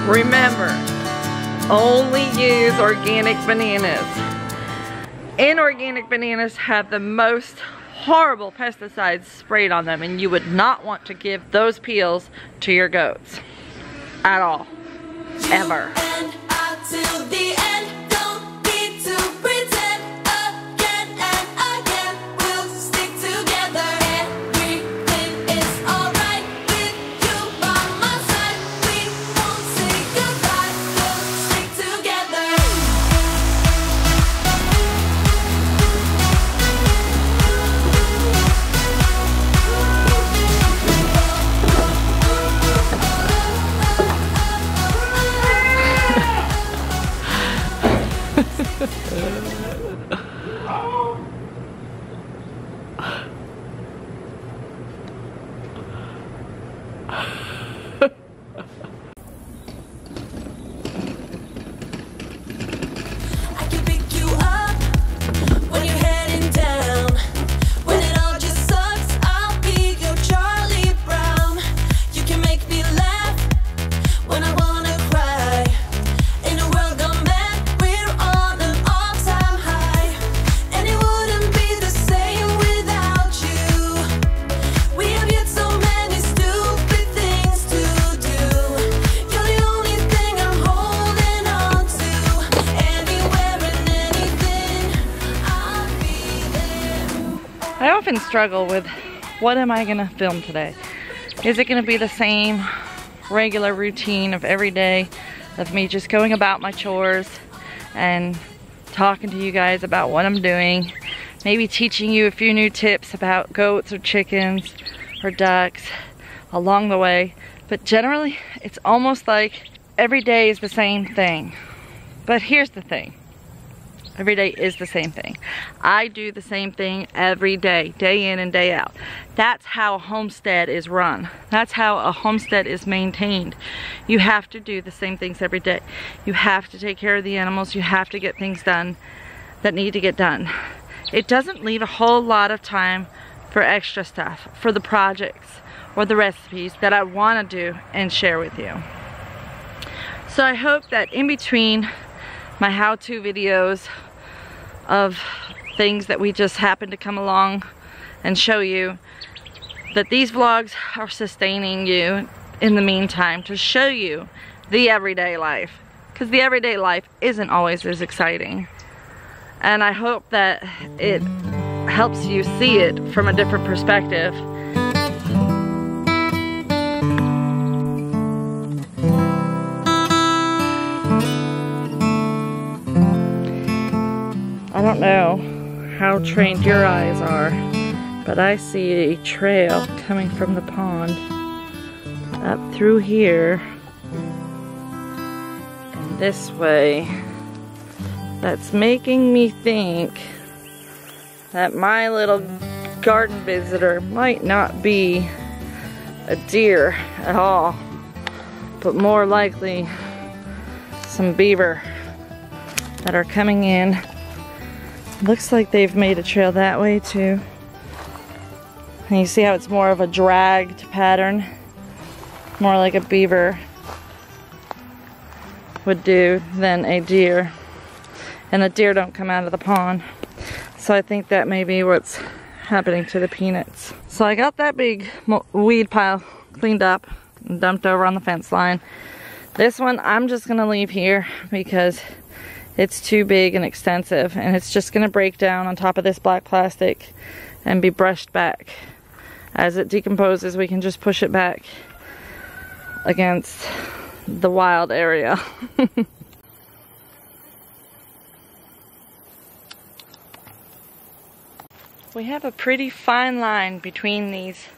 Remember, only use organic bananas. Inorganic bananas have the most horrible pesticides sprayed on them, and you would not want to give those peels to your goats at all, ever. I often struggle with what am I gonna film today? Is it gonna be the same regular routine of every day of me just going about my chores and talking to you guys about what I'm doing, maybe teaching you a few new tips about goats or chickens or ducks along the way, but generally it's almost like every day is the same thing. But here's the thing. Every day is the same thing. I do the same thing every day, day in and day out. That's how a homestead is run. That's how a homestead is maintained. You have to do the same things every day. You have to take care of the animals. You have to get things done that need to get done. It doesn't leave a whole lot of time for extra stuff, for the projects or the recipes that I want to do and share with you. So I hope that in between my how-to videos of things that we just happen to come along and show you, that these vlogs are sustaining you in the meantime to show you the everyday life, because the everyday life isn't always as exciting, and I hope that it helps you see it from a different perspective. I don't know how trained your eyes are, but I see a trail coming from the pond up through here and this way that's making me think that my little garden visitor might not be a deer at all, but more likely some beaver that are coming in. Looks like they've made a trail that way too. And you see how it's more of a dragged pattern, more like a beaver would do than a deer. And the deer don't come out of the pond. So I think that may be what's happening to the peanuts. So I got that big weed pile cleaned up and dumped over on the fence line. This one I'm just gonna leave here because it's too big and extensive, and it's just gonna break down on top of this black plastic and be brushed back. As it decomposes, we can just push it back against the wild area. We have a pretty fine line between these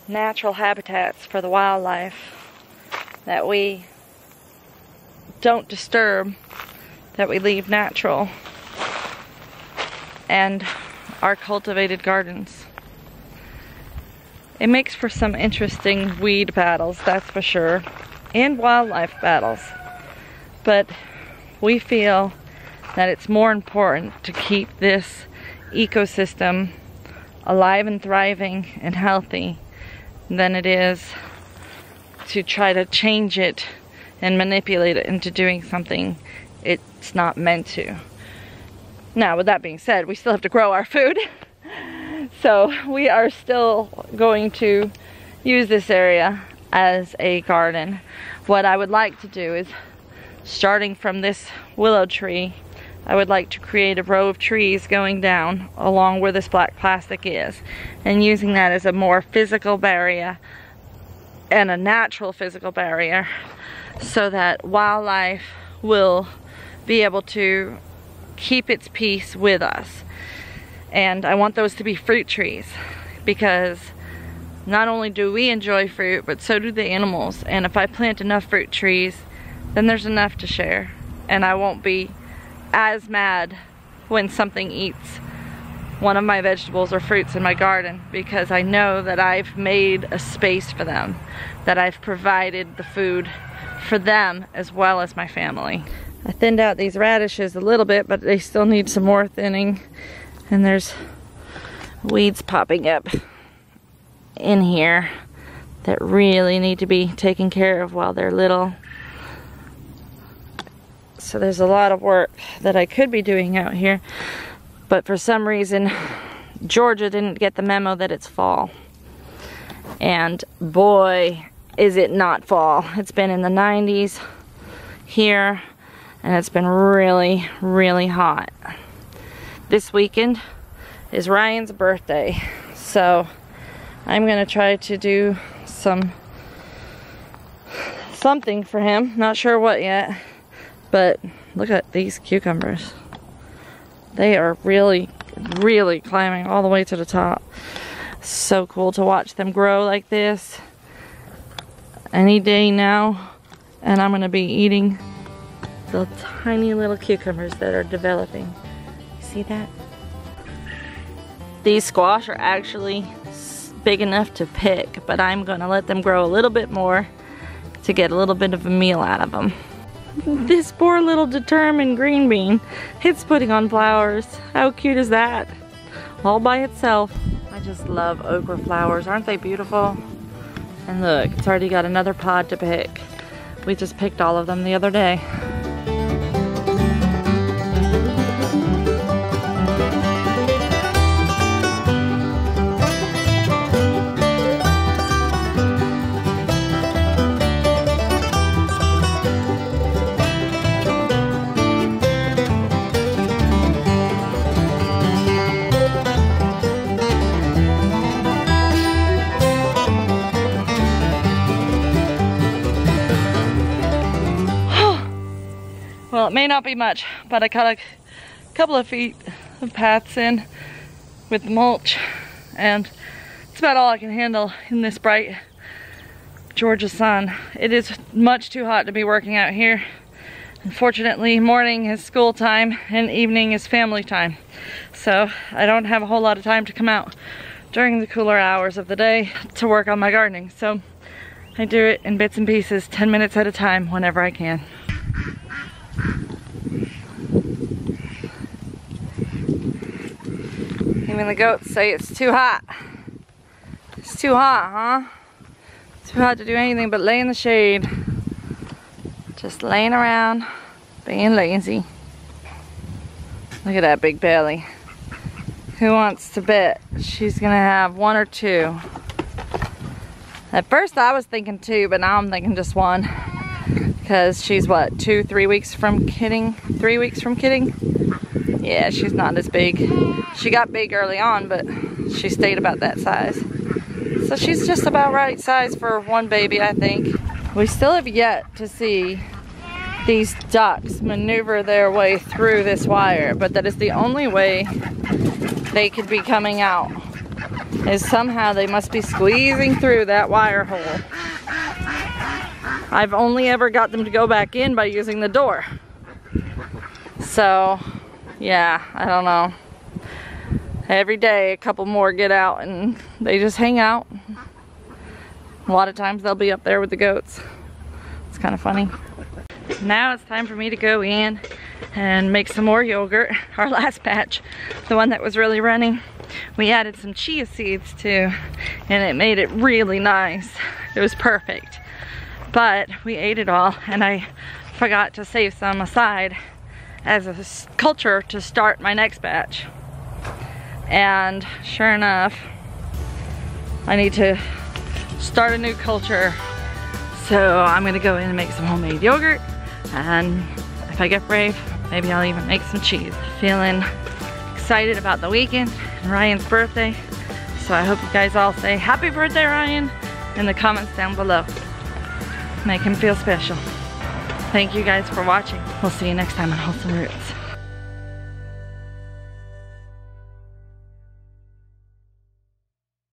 natural habitats for the wildlife that we don't disturb, that we leave natural, and our cultivated gardens. It makes for some interesting weed battles, that's for sure, and wildlife battles. But we feel that it's more important to keep this ecosystem alive and thriving and healthy than it is to try to change it and manipulate it into doing something it's not meant to. Now, with that being said, we still have to grow our food. So we are still going to use this area as a garden. What I would like to do is, starting from this willow tree, I would like to create a row of trees going down along where this black plastic is, and using that as a more physical barrier and a natural physical barrier, so that wildlife will be able to keep its peace with us. And I want those to be fruit trees, because not only do we enjoy fruit, but so do the animals. And if I plant enough fruit trees, then there's enough to share, and I won't be as mad when something eats one of my vegetables or fruits in my garden, because I know that I've made a space for them, that I've provided the food for them as well as my family. I thinned out these radishes a little bit, but they still need some more thinning, and there's weeds popping up in here that really need to be taken care of while they're little. So there's a lot of work that I could be doing out here, but for some reason Georgia didn't get the memo that it's fall. And boy, is it not fall. It's been in the 90s here, and it's been really, really hot. This weekend is Ryan's birthday, so I'm gonna try to do something for him. Not sure what yet, but look at these cucumbers. They are really, really climbing all the way to the top. So cool to watch them grow like this. Any day now, and I'm gonna be eating the tiny little cucumbers that are developing. See that? These squash are actually big enough to pick, but I'm gonna let them grow a little bit more to get a little bit of a meal out of them. This poor little determined green bean, it's putting on flowers. How cute is that? All by itself. I just love okra flowers. Aren't they beautiful? And look, it's already got another pod to pick. We just picked all of them the other day. Well, it may not be much, but I cut a couple of feet of paths in with the mulch, and it's about all I can handle in this bright Georgia sun. It is much too hot to be working out here. Unfortunately, morning is school time and evening is family time. So I don't have a whole lot of time to come out during the cooler hours of the day to work on my gardening. So I do it in bits and pieces, 10 minutes at a time, whenever I can. Even the goats say it's too hot. It's too hot, huh? It's too hot to do anything but lay in the shade. Just laying around, being lazy. Look at that big belly. Who wants to bet she's gonna have one or two? At first I was thinking two, but now I'm thinking just one. Because she's what, 2-3 weeks from kidding? 3 weeks from kidding? Yeah, she's not as big. She got big early on, but she stayed about that size. So she's just about right size for one baby, I think. We still have yet to see these ducks maneuver their way through this wire, but that is the only way they could be coming out, is somehow they must be squeezing through that wire hole. I've only ever got them to go back in by using the door. So, yeah, I don't know. Every day a couple more get out and they just hang out. A lot of times they'll be up there with the goats. It's kind of funny. Now it's time for me to go in and make some more yogurt. Our last batch, the one that was really running, we added some chia seeds too, and it made it really nice. It was perfect. but we ate it all, and I forgot to save some aside as a culture to start my next batch. And sure enough, I need to start a new culture. So I'm gonna go in and make some homemade yogurt, and if I get brave, maybe I'll even make some cheese. Feeling excited about the weekend and Ryan's birthday. So I hope you guys all say happy birthday, Ryan, in the comments down below. Make him feel special. Thank you guys for watching. We'll see you next time on Wholesome Roots.